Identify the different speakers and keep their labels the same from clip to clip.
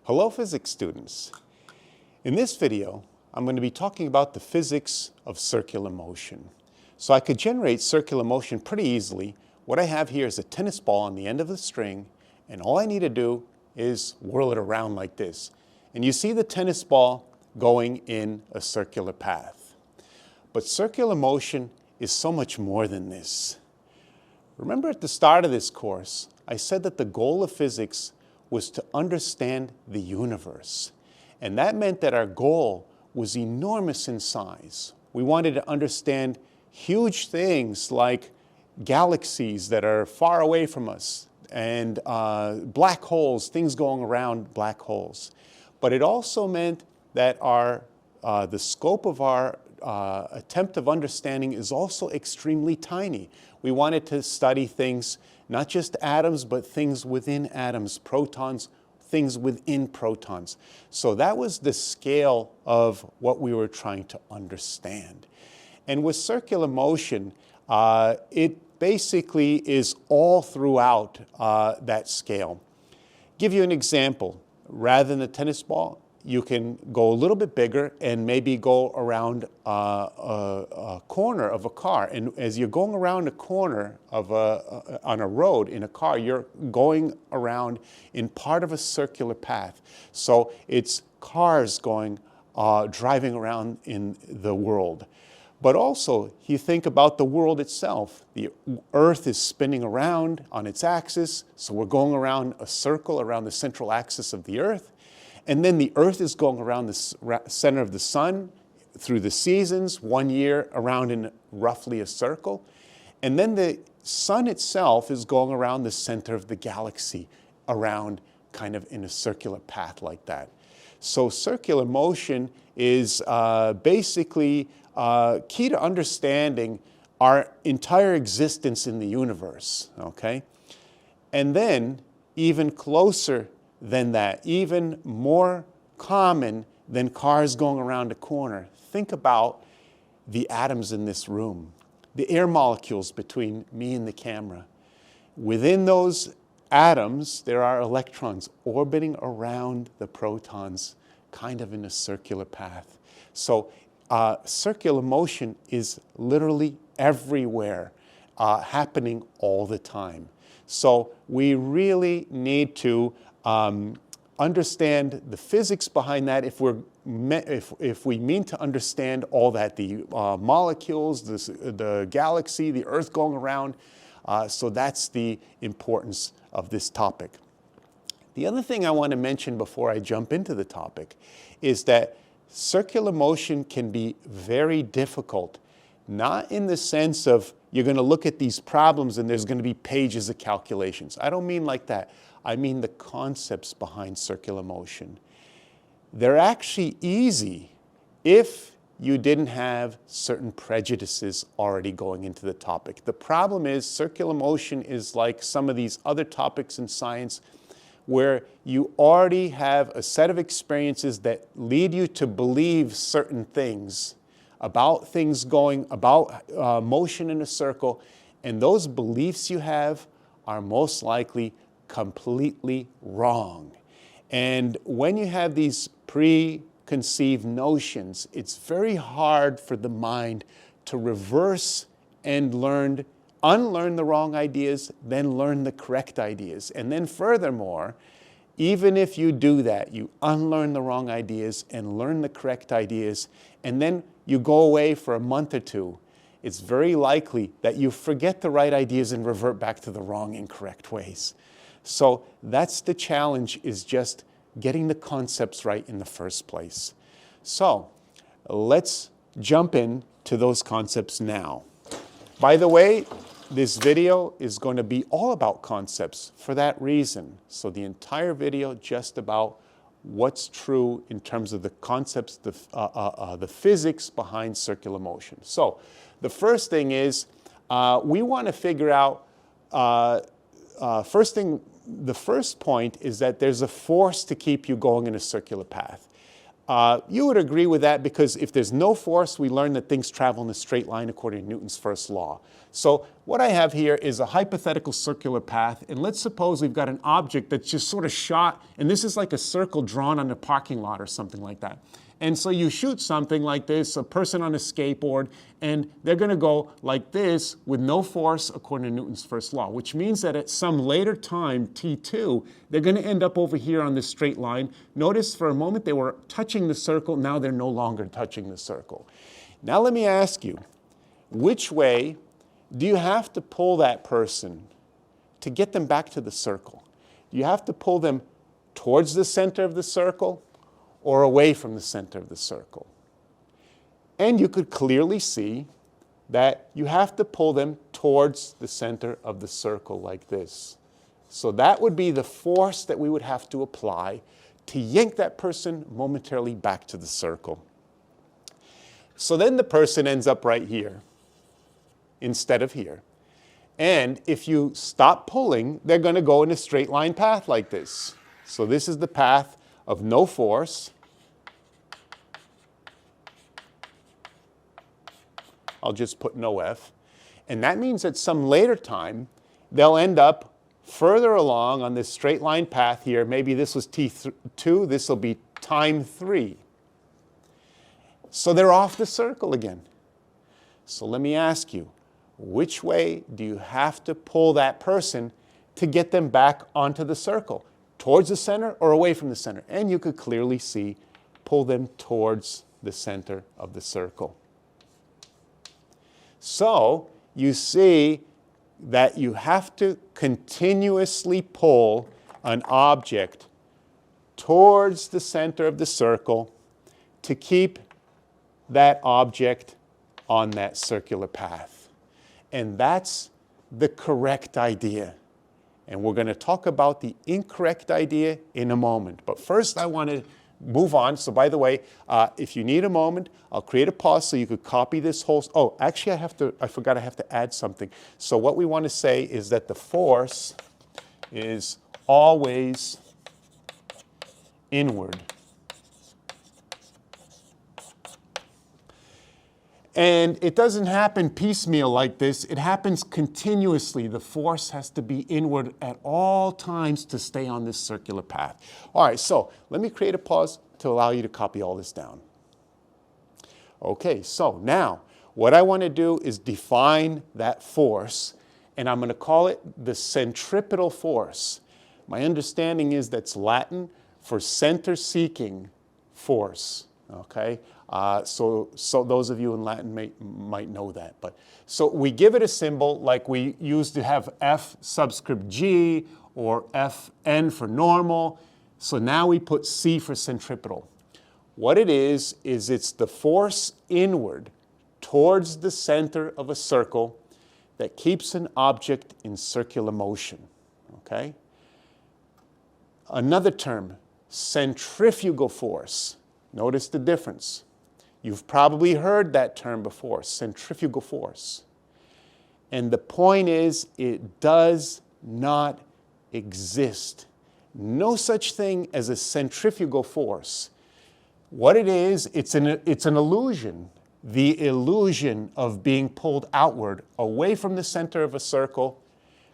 Speaker 1: Hello physics students. In this video, I'm going to be talking about the physics of circular motion. So I could generate circular motion pretty easily. What I have here is a tennis ball on the end of the string, and all I need to do is whirl it around like this. And you see the tennis ball going in a circular path. But circular motion is so much more than this. Remember at the start of this course, I said that the goal of physics was to understand the universe. And that meant that our goal was enormous in size. We wanted to understand huge things like galaxies that are far away from us and black holes, things going around black holes. But it also meant that the scope of our attempt of understanding is also extremely tiny. We wanted to study things, not just atoms, but things within atoms, protons, things within protons. So that was the scale of what we were trying to understand. And with circular motion, it basically is all throughout that scale. Give you an example. Rather than the tennis ball, you can go a little bit bigger and maybe go around a corner of a car. And as you're going around a corner of on a road in a car, you're going around in part of a circular path. So it's cars going, driving around in the world. But also, you think about the world itself. The Earth is spinning around on its axis, so we're going around a circle around the central axis of the Earth. And then the Earth is going around the center of the sun through the seasons, 1 year around in roughly a circle. And then the sun itself is going around the center of the galaxy, around kind of in a circular path like that. So circular motion is basically key to understanding our entire existence in the universe, okay? And then even closer than that, even more common than cars going around a corner. Think about the atoms in this room, the air molecules between me and the camera. Within those atoms, there are electrons orbiting around the protons, kind of in a circular path. So circular motion is literally everywhere, happening all the time. So we really need to understand the physics behind that if we mean to understand all that, the molecules, the galaxy, the Earth going around. So that's the importance of this topic. The other thing I want to mention before I jump into the topic is that circular motion can be very difficult, not in the sense of you're going to look at these problems and there's going to be pages of calculations. I don't mean like that. I mean the concepts behind circular motion. They're actually easy if you didn't have certain prejudices already going into the topic. The problem is circular motion is like some of these other topics in science where you already have a set of experiences that lead you to believe certain things about motion in a circle, and those beliefs you have are most likely completely wrong. And when you have these preconceived notions, it's very hard for the mind to reverse and unlearn the wrong ideas, then learn the correct ideas. And then furthermore, even if you do that, you unlearn the wrong ideas and learn the correct ideas, and then you go away for a month or two, it's very likely that you forget the right ideas and revert back to the wrong, incorrect ways. So that's the challenge, is just getting the concepts right in the first place. So let's jump into those concepts now. By the way, this video is going to be all about concepts for that reason. So the entire video just about what's true in terms of the concepts, the physics behind circular motion. So the first thing is we want to figure out, the first point is that there's a force to keep you going in a circular path. You would agree with that because if there's no force, we learn that things travel in a straight line according to Newton's first law. So what I have here is a hypothetical circular path, and let's suppose we've got an object that's just sort of shot, and this is like a circle drawn on a parking lot or something like that. And so you shoot something like this, a person on a skateboard, and they're going to go like this with no force according to Newton's first law, which means that at some later time, t2, they're going to end up over here on this straight line. Notice for a moment they were touching the circle, now they're no longer touching the circle. Now let me ask you, which way do you have to pull that person to get them back to the circle? Do you have to pull them towards the center of the circle or away from the center of the circle? And you could clearly see that you have to pull them towards the center of the circle like this. So that would be the force that we would have to apply to yank that person momentarily back to the circle. So then the person ends up right here instead of here. And if you stop pulling, they're going to go in a straight line path like this. So this is the path of no force. I'll just put no F. And that means at some later time, they'll end up further along on this straight line path here. Maybe this was T2, this will be time 3. So they're off the circle again. So let me ask you, which way do you have to pull that person to get them back onto the circle? Towards the center or away from the center? And you could clearly see, pull them towards the center of the circle. So you see that you have to continuously pull an object towards the center of the circle to keep that object on that circular path. And that's the correct idea. And we're going to talk about the incorrect idea in a moment. But first I want to move on. So by the way, if you need a moment, I'll create a pause so you could copy this whole. Oh, actually I forgot I have to add something. So what we want to say is that the force is always inward. And it doesn't happen piecemeal like this. It happens continuously. The force has to be inward at all times to stay on this circular path. All right, so let me create a pause to allow you to copy all this down. Okay, so now what I want to do is define that force, and I'm going to call it the centripetal force. My understanding is that's Latin for center-seeking force, okay? So those of you in Latin might know that. But so we give it a symbol like we used to have F subscript G or Fn for normal. So now we put C for centripetal. What it is it's the force inward towards the center of a circle that keeps an object in circular motion. Okay? Another term, centrifugal force. Notice the difference. You've probably heard that term before, centrifugal force. And the point is, it does not exist. No such thing as a centrifugal force. What it is, it's an illusion. The illusion of being pulled outward, away from the center of a circle,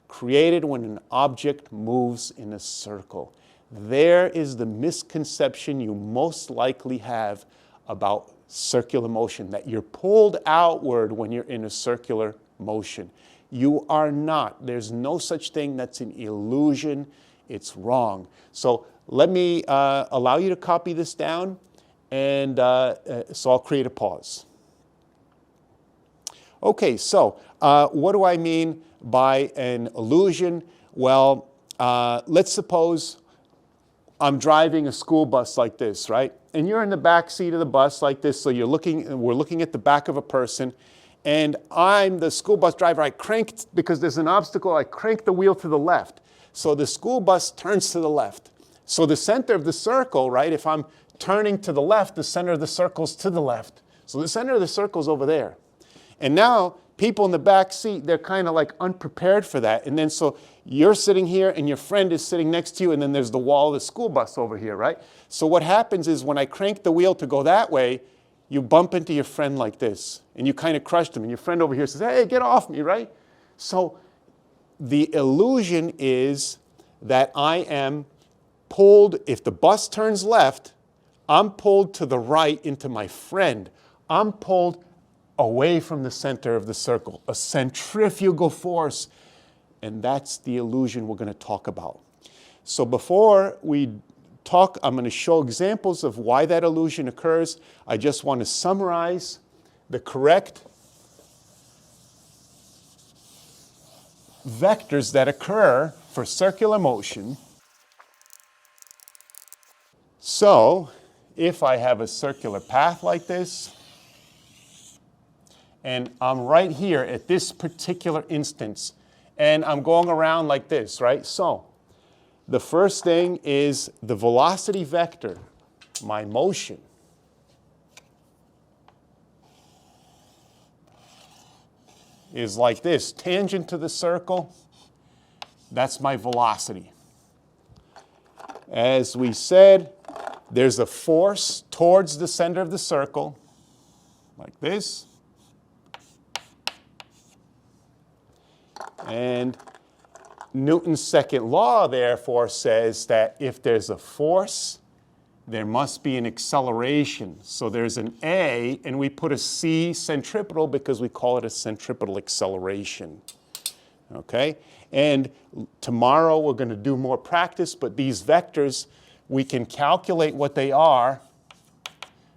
Speaker 1: created when an object moves in a circle. There is the misconception you most likely have about circular motion, that you're pulled outward when you're in a circular motion. You are not. There's no such thing. That's an illusion. It's wrong. So let me allow you to copy this down, and so I'll create a pause. Okay, so what do I mean by an illusion? Well, let's suppose I'm driving a school bus like this, right? And you're in the back seat of the bus like this, so we're looking at the back of a person, and I'm the school bus driver. I cranked, because there's an obstacle, I cranked the wheel to the left. So the school bus turns to the left. So the center of the circle, right, if I'm turning to the left, the center of the circle's to the left. So the center of the circle's over there. And now people in the back seat, they're kind of like unprepared for that. And then so you're sitting here and your friend is sitting next to you, and then there's the wall of the school bus over here, right? So what happens is when I crank the wheel to go that way, you bump into your friend like this, and you kind of crushed him, and your friend over here says, hey, get off me, right? So the illusion is that I am pulled, if the bus turns left, I'm pulled to the right into my friend. I'm pulled away from the center of the circle, a centrifugal force. And that's the illusion we're going to talk about. So before we talk, I'm going to show examples of why that illusion occurs. I just want to summarize the correct vectors that occur for circular motion. So if I have a circular path like this, and I'm right here at this particular instance, and I'm going around like this, right? So the first thing is the velocity vector, my motion. Is like this, tangent to the circle, that's my velocity. As we said, there's a force towards the center of the circle, like this. And Newton's second law, therefore, says that if there's a force, there must be an acceleration. So there's an A, and we put a C centripetal because we call it a centripetal acceleration. Okay? And tomorrow we're going to do more practice, but these vectors, we can calculate what they are.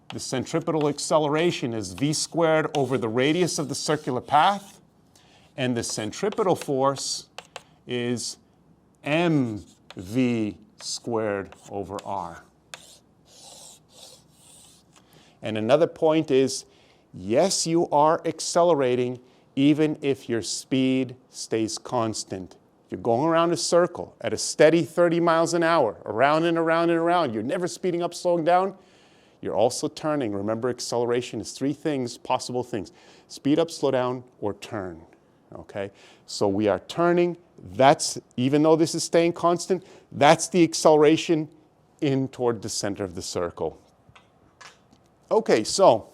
Speaker 1: The centripetal acceleration is v squared over the radius of the circular path, and the centripetal force is mv squared over r. And another point is, yes, you are accelerating even if your speed stays constant. If you're going around a circle at a steady 30 miles an hour, around and around and around, you're never speeding up, slowing down, you're also turning. Remember, acceleration is three things, possible things: speed up, slow down, or turn. Okay? So we are turning. That's, even though this is staying constant, that's the acceleration in toward the center of the circle. Okay, so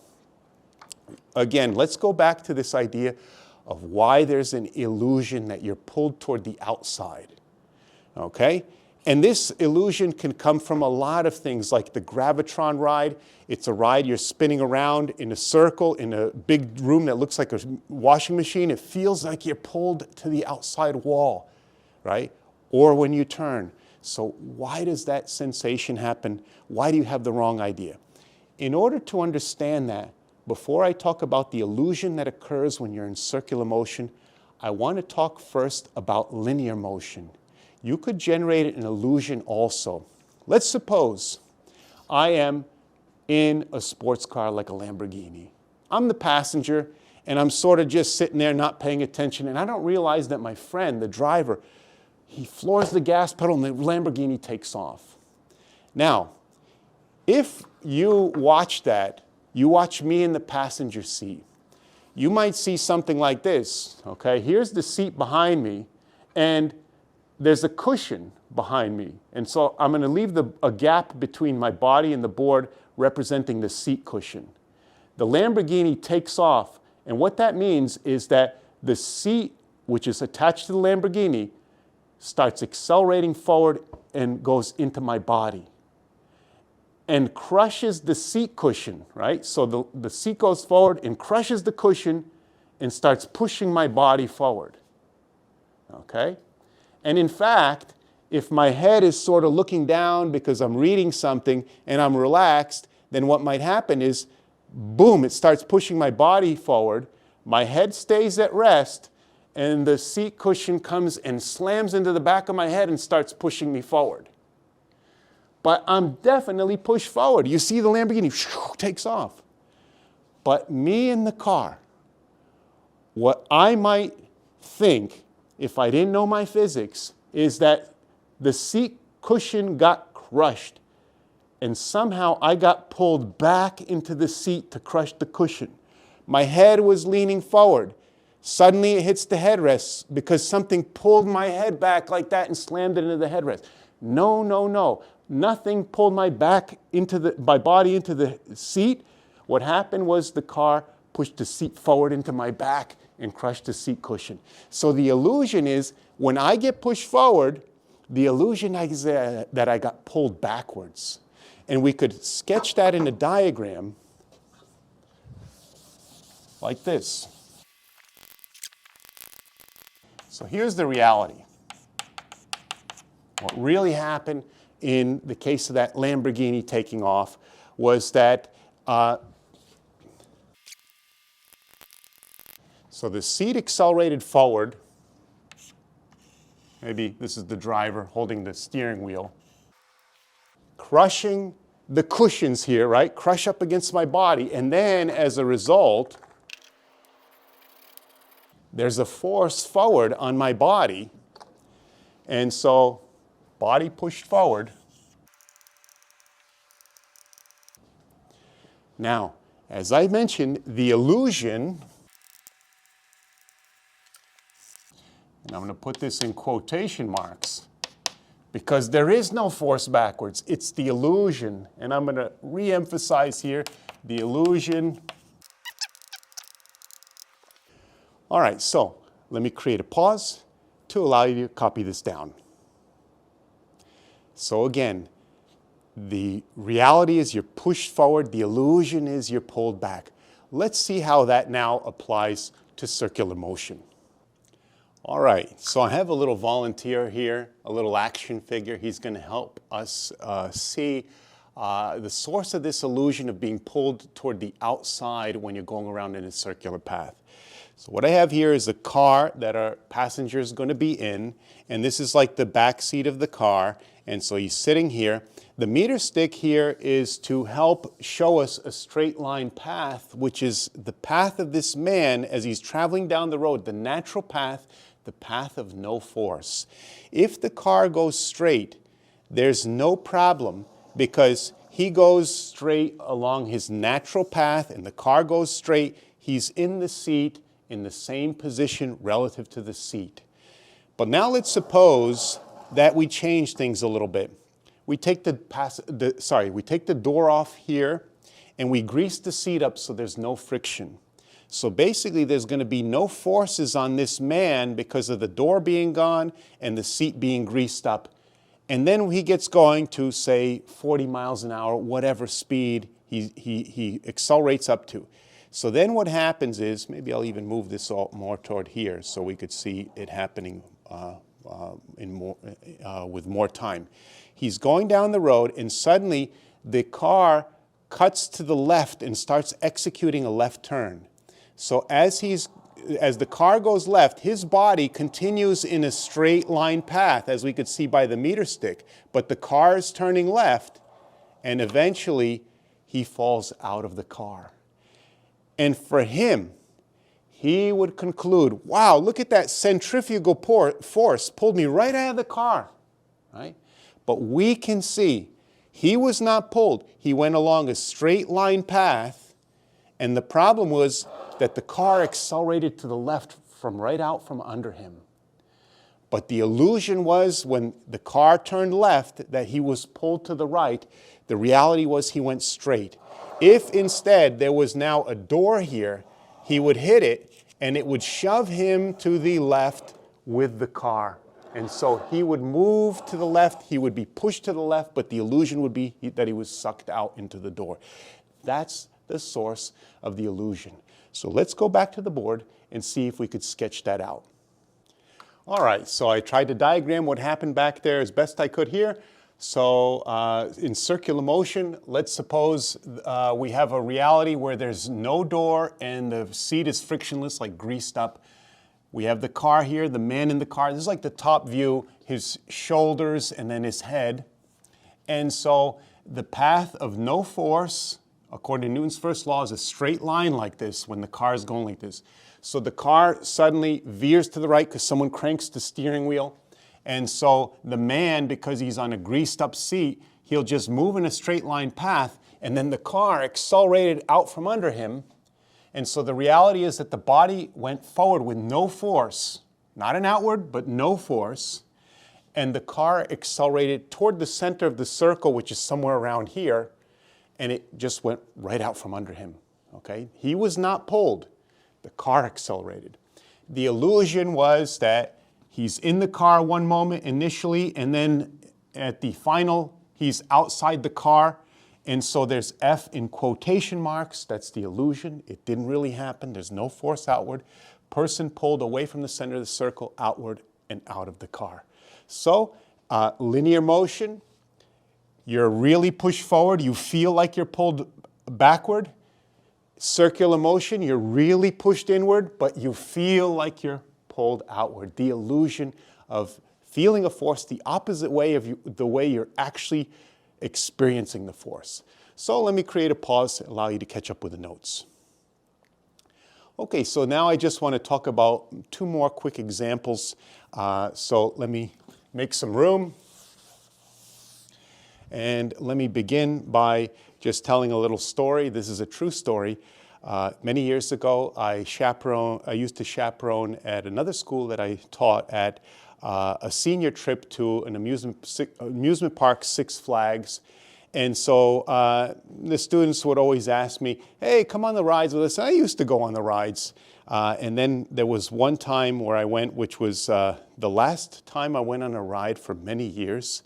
Speaker 1: again, let's go back to this idea of why there's an illusion that you're pulled toward the outside. Okay? And this illusion can come from a lot of things, like the gravitron ride. It's a ride you're spinning around in a circle in a big room that looks like a washing machine. It feels like you're pulled to the outside wall, right? Or when you turn. So why does that sensation happen? Why do you have the wrong idea? In order to understand that, before I talk about the illusion that occurs when you're in circular motion, I want to talk first about linear motion. You could generate an illusion also. Let's suppose I am in a sports car like a Lamborghini. I'm the passenger, and I'm sort of just sitting there not paying attention, and I don't realize that my friend, the driver, he floors the gas pedal and the Lamborghini takes off. Now, if you watch that, you watch me in the passenger seat, you might see something like this, okay? Here's the seat behind me, and there's a cushion behind me. And so I'm going to leave a gap between my body and the board representing the seat cushion. The Lamborghini takes off, and what that means is that the seat, which is attached to the Lamborghini, starts accelerating forward and goes into my body and crushes the seat cushion, right? So the seat goes forward and crushes the cushion and starts pushing my body forward, okay? And in fact, if my head is sort of looking down because I'm reading something and I'm relaxed, then what might happen is, boom, it starts pushing my body forward, my head stays at rest, and the seat cushion comes and slams into the back of my head and starts pushing me forward. But I'm definitely pushed forward. You see the Lamborghini takes off. But me in the car, what I might think, if I didn't know my physics, is that the seat cushion got crushed, and somehow I got pulled back into the seat to crush the cushion. My head was leaning forward. Suddenly it hits the headrest because something pulled my head back like that and slammed it into the headrest. No, no, no. Nothing pulled my body into the seat. What happened was the car pushed the seat forward into my back and crushed the seat cushion. So the illusion is when I get pushed forward, the illusion is that I got pulled backwards. And we could sketch that in a diagram like this. So here's the reality. What really happened in the case of that Lamborghini taking off was that so the seat accelerated forward. Maybe this is the driver holding the steering wheel, crushing the cushions here, right? Crush up against my body. And then as a result, there's a force forward on my body. And so body pushed forward. Now, as I mentioned, the illusion, and I'm going to put this in quotation marks, because there is no force backwards. It's the illusion. And I'm going to re-emphasize here, the illusion. All right, so let me create a pause to allow you to copy this down. So again, the reality is you're pushed forward. The illusion is you're pulled back. Let's see how that now applies to circular motion. All right, so I have a little volunteer here, a little action figure. He's going to help us see the source of this illusion of being pulled toward the outside when you're going around in a circular path. So what I have here is a car that our passenger is going to be in, and this is like the back seat of the car, and so he's sitting here. The meter stick here is to help show us a straight line path, which is the path of this man as he's traveling down the road, the natural path, the path of no force. If the car goes straight, there's no problem because he goes straight along his natural path and the car goes straight. He's in the seat in the same position relative to the seat. But now let's suppose that we change things a little bit. We take the door off here and we grease the seat up so there's no friction. So basically there's going to be no forces on this man because of the door being gone and the seat being greased up. And then he gets going to, say, 40 miles an hour, whatever speed he accelerates up to. So then what happens is, maybe I'll even move this all more toward here so we could see it happening with more time. He's going down the road and suddenly the car cuts to the left and starts executing a left turn. So as the car goes left, his body continues in a straight line path, as we could see by the meter stick, but the car is turning left and eventually he falls out of the car. And for him, he would conclude, wow, look at that centrifugal force pulled me right out of the car, right? But we can see he was not pulled. He went along a straight line path, and the problem was that the car accelerated to the left right out from under him. But the illusion was when the car turned left that he was pulled to the right. The reality was he went straight. If instead there was now a door here, he would hit it and it would shove him to the left with the car. And so he would move to the left, he would be pushed to the left, but the illusion would be that he was sucked out into the door. That's the source of the illusion. So let's go back to the board and see if we could sketch that out. All right, so I tried to diagram what happened back there as best I could here. So in circular motion, let's suppose we have a reality where there's no door and the seat is frictionless, like greased up. We have the car here, the man in the car. This is like the top view, his shoulders and then his head. And so the path of no force, according to Newton's first law, is a straight line like this when the car is going like this. So the car suddenly veers to the right because someone cranks the steering wheel. And so the man, because he's on a greased up seat, he'll just move in a straight line path, and then the car accelerated out from under him, And so the reality is that the body went forward with no force, not an outward, but no force. And the car accelerated toward the center of the circle, which is somewhere around here, and it just went right out from under him. Okay? He was not pulled. The car accelerated. The illusion was that he's in the car one moment initially, and then at the final, he's outside the car. And so there's F in quotation marks. That's the illusion. It didn't really happen. There's no force outward. Person pulled away from the center of the circle, outward and out of the car. So linear motion, you're really pushed forward. You feel like you're pulled backward. Circular motion, you're really pushed inward, but you feel like you're pulled outward. The illusion of feeling a force the opposite way of the way you're actually experiencing the force. So let me create a pause to allow you to catch up with the notes. Okay, so now I just want to talk about two more quick examples. So let me make some room. And let me begin by just telling a little story. This is a true story. Many years ago, I used to chaperone at another school that I taught at a senior trip to an amusement park, Six Flags. And so the students would always ask me, hey, come on the rides with us. I used to go on the rides. And then there was one time where I went, which was the last time I went on a ride for many years.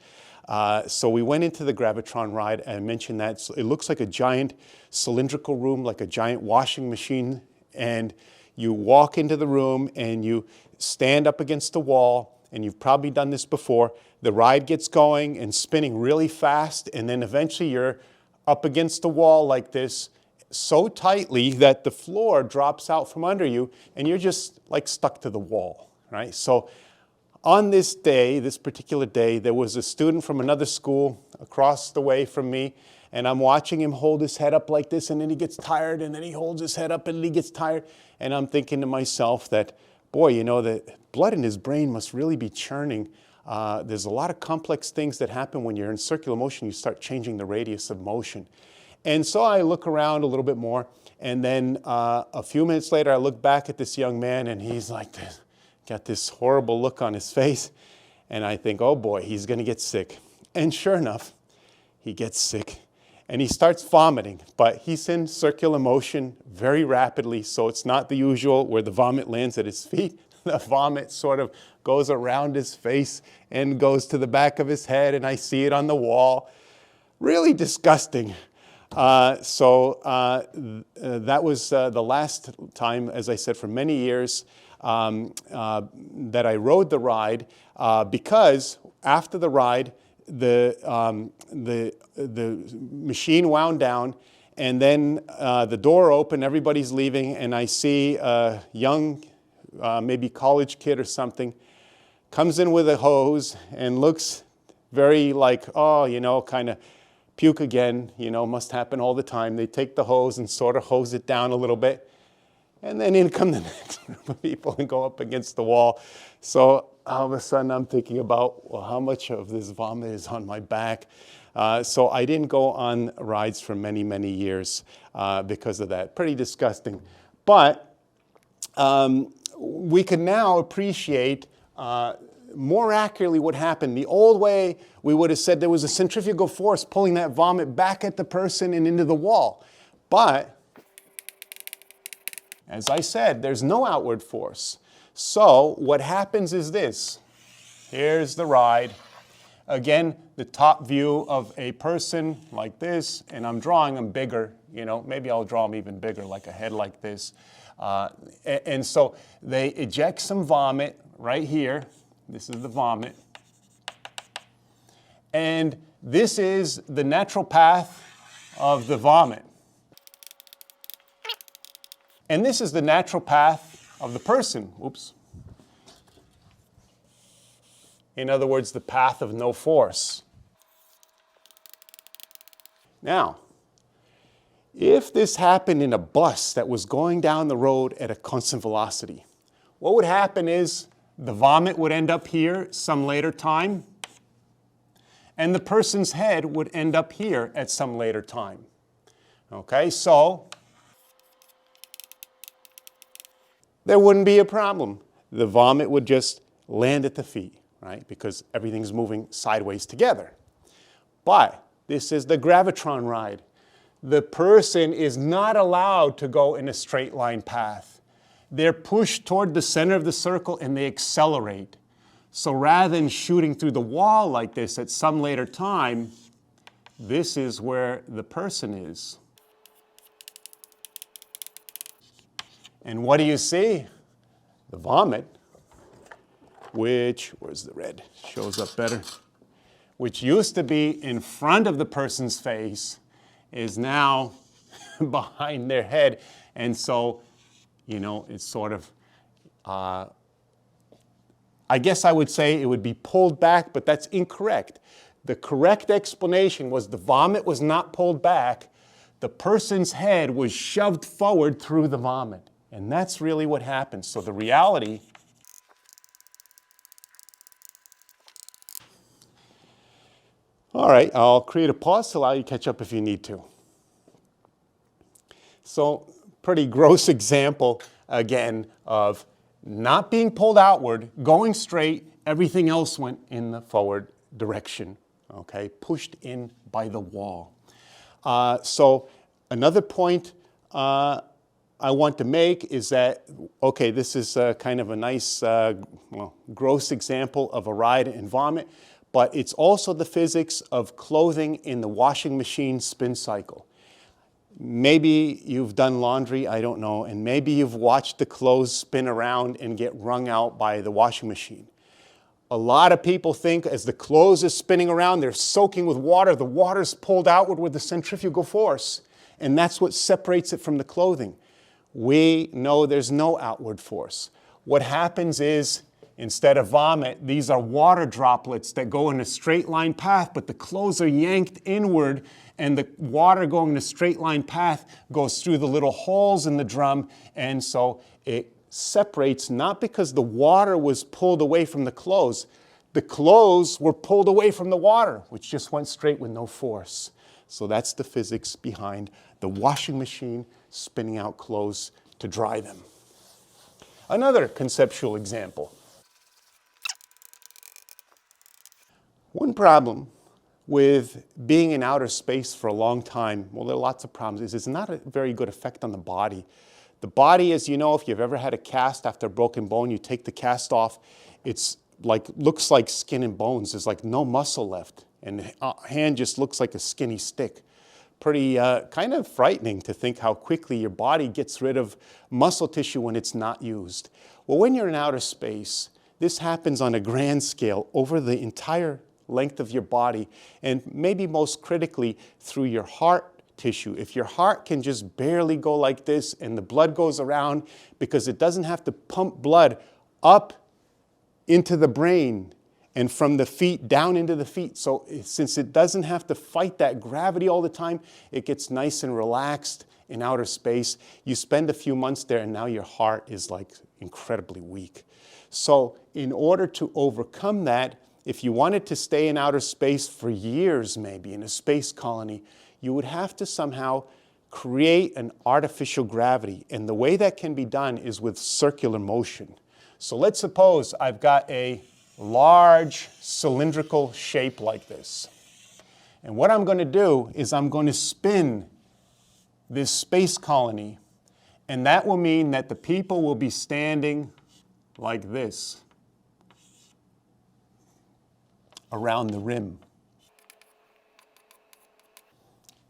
Speaker 1: So we went into the Gravitron ride, and I mentioned that it looks like a giant cylindrical room, like a giant washing machine. And you walk into the room and you stand up against the wall, and you've probably done this before. The ride gets going and spinning really fast, and then eventually you're up against the wall like this, so tightly that the floor drops out from under you, and you're just like stuck to the wall, right? So on this day, this particular day, there was a student from another school across the way from me, and I'm watching him hold his head up like this, and then he gets tired, and then he holds his head up, and then he gets tired, and I'm thinking to myself that, boy, you know, the blood in his brain must really be churning. There's a lot of complex things that happen when you're in circular motion. You start changing the radius of motion. And so I look around a little bit more, and then a few minutes later, I look back at this young man, and he's like this. Got this horrible look on his face, and I think, oh boy, he's going to get sick. And sure enough, he gets sick, and he starts vomiting, but he's in circular motion very rapidly, so it's not the usual where the vomit lands at his feet. The vomit sort of goes around his face and goes to the back of his head, and I see it on the wall. Really disgusting. That was the last time, as I said, for many years, that I rode the ride, because after the ride, the machine wound down, and then the door opened, everybody's leaving, and I see a young, maybe college kid or something, comes in with a hose and looks very like, oh, you know, kind of puke again, you know, must happen all the time. They take the hose and sort of hose it down a little bit. And then in come the next group of people and go up against the wall. So all of a sudden I'm thinking about, well, how much of this vomit is on my back? So I didn't go on rides for many, many years because of that. Pretty disgusting. But we can now appreciate more accurately what happened. The old way, we would have said there was a centrifugal force pulling that vomit back at the person and into the wall. But as I said, there's no outward force. So what happens is this. Here's the ride. Again, the top view of a person like this, and I'm drawing them bigger. You know, maybe I'll draw them even bigger, like a head like this. And so they eject some vomit right here. This is the vomit. And this is the natural path of the vomit. And this is the natural path of the person. Oops. In other words, the path of no force. Now, if this happened in a bus that was going down the road at a constant velocity, what would happen is the vomit would end up here some later time, and the person's head would end up here at some later time. Okay, so there wouldn't be a problem. The vomit would just land at the feet, right? Because everything's moving sideways together. But this is the gravitron ride. The person is not allowed to go in a straight line path. They're pushed toward the center of the circle and they accelerate. So rather than shooting through the wall like this at some later time, this is where the person is. And what do you see? The vomit, which, where's the red? Shows up better. Which used to be in front of the person's face is now behind their head. And so, you know, it's sort of, I guess I would say it would be pulled back, but that's incorrect. The correct explanation was the vomit was not pulled back. The person's head was shoved forward through the vomit. And that's really what happens. So the reality all right, I'll create a pause to allow you to catch up if you need to. So, pretty gross example, again, of not being pulled outward, going straight, everything else went in the forward direction, okay, pushed in by the wall. So, another point I want to make is that, okay, this is kind of a nice, gross example of a ride and vomit, but it's also the physics of clothing in the washing machine spin cycle. Maybe you've done laundry, I don't know, and maybe you've watched the clothes spin around and get wrung out by the washing machine. A lot of people think as the clothes is spinning around, they're soaking with water, the water's pulled outward with the centrifugal force, and that's what separates it from the clothing. We know there's no outward force. What happens is, instead of vomit, these are water droplets that go in a straight line path, but the clothes are yanked inward, and the water going in a straight line path goes through the little holes in the drum, and so it separates not because the water was pulled away from the clothes were pulled away from the water, which just went straight with no force. So that's the physics behind the washing machine spinning out clothes to dry them. Another conceptual example. One problem with being in outer space for a long time, well, there are lots of problems, is it's not a very good effect on the body. The body, as you know, if you've ever had a cast after a broken bone, you take the cast off, it's like, looks like skin and bones. There's like no muscle left, and the hand just looks like a skinny stick. Pretty kind of frightening to think how quickly your body gets rid of muscle tissue when it's not used. Well, when you're in outer space, this happens on a grand scale over the entire length of your body, and maybe most critically through your heart tissue. If your heart can just barely go like this and the blood goes around because it doesn't have to pump blood up into the brain and from the feet down into the feet. So since it doesn't have to fight that gravity all the time, it gets nice and relaxed in outer space. You spend a few months there and now your heart is like incredibly weak. So in order to overcome that, if you wanted to stay in outer space for years maybe in a space colony, you would have to somehow create an artificial gravity. And the way that can be done is with circular motion. So let's suppose I've got a large cylindrical shape like this. And what I'm going to do is I'm going to spin this space colony, and that will mean that the people will be standing like this around the rim.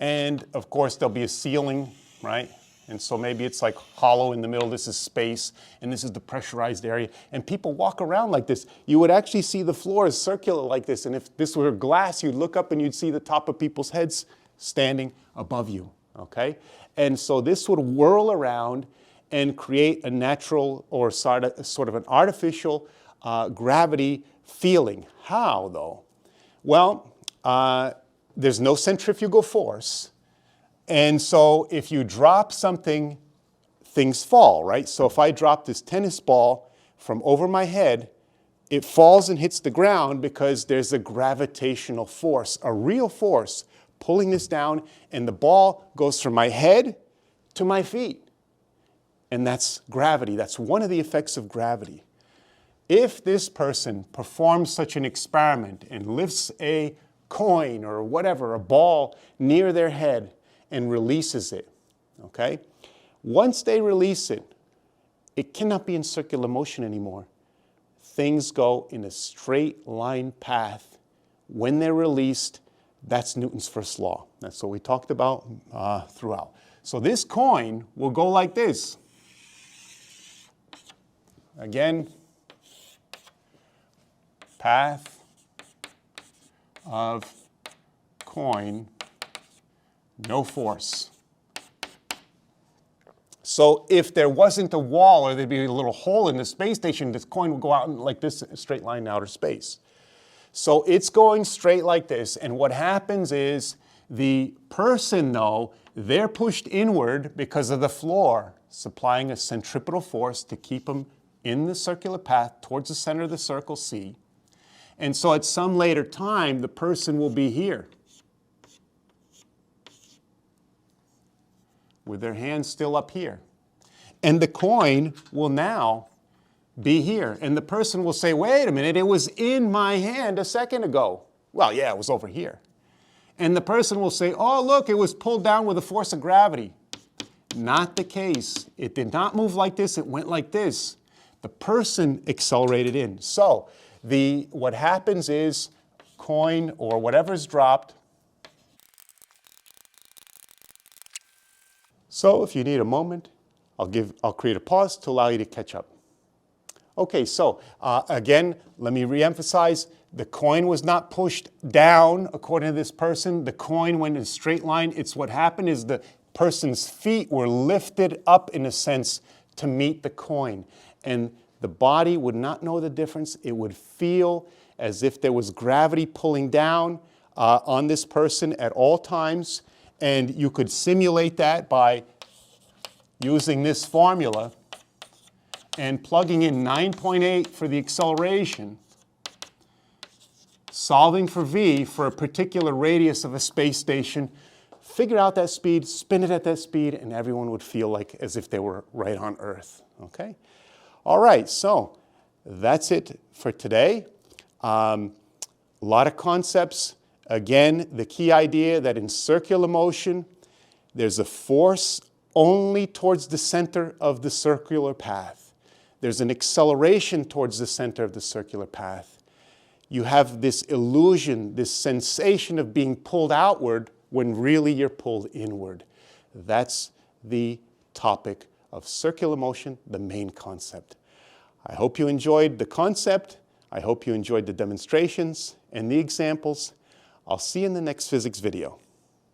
Speaker 1: And of course there'll be a ceiling, right? And so maybe it's like hollow in the middle, this is space, and this is the pressurized area. And people walk around like this. You would actually see the floor is circular like this, and if this were glass, you'd look up and you'd see the top of people's heads standing above you, okay? And so this would whirl around and create a natural or sort of an artificial gravity feeling. How, though? Well, there's no centrifugal force. And so if you drop something, things fall, right? So if I drop this tennis ball from over my head, it falls and hits the ground because there's a gravitational force, a real force pulling this down, and the ball goes from my head to my feet. and that's gravity. That's one of the effects of gravity. If this person performs such an experiment and lifts a coin or whatever, a ball near their head and releases it, okay? Once they release it, it cannot be in circular motion anymore. Things go in a straight line path. When they're released, that's Newton's first law. That's what we talked about throughout. So this coin will go like this. Again, path of coin, no force. So if there wasn't a wall or there'd be a little hole in the space station, this coin would go out in like this, a straight line in outer space. So it's going straight like this, and what happens is the person, though, they're pushed inward because of the floor, supplying a centripetal force to keep them in the circular path towards the center of the circle, C. And so at some later time, the person will be here with their hands still up here. And the coin will now be here. And the person will say, wait a minute, it was in my hand a second ago. Well, yeah, it was over here. And the person will say, oh, look, it was pulled down with the force of gravity. Not the case. It did not move like this, it went like this. The person accelerated in. So what happens is coin or whatever's dropped. So if you need a moment, I'll create a pause to allow you to catch up. Okay, so again, let me reemphasize, the coin was not pushed down according to this person. The coin went in a straight line. It's what happened is the person's feet were lifted up in a sense to meet the coin. And the body would not know the difference. It would feel as if there was gravity pulling down on this person at all times. And you could simulate that by using this formula and plugging in 9.8 for the acceleration, solving for v for a particular radius of a space station, figure out that speed, spin it at that speed, and everyone would feel like as if they were right on Earth, okay? All right, so that's it for today. A lot of concepts. Again, the key idea that in circular motion, there's a force only towards the center of the circular path. There's an acceleration towards the center of the circular path. You have this illusion, this sensation of being pulled outward when really you're pulled inward. That's the topic of circular motion, the main concept. I hope you enjoyed the concept. I hope you enjoyed the demonstrations and the examples. I'll see you in the next physics video.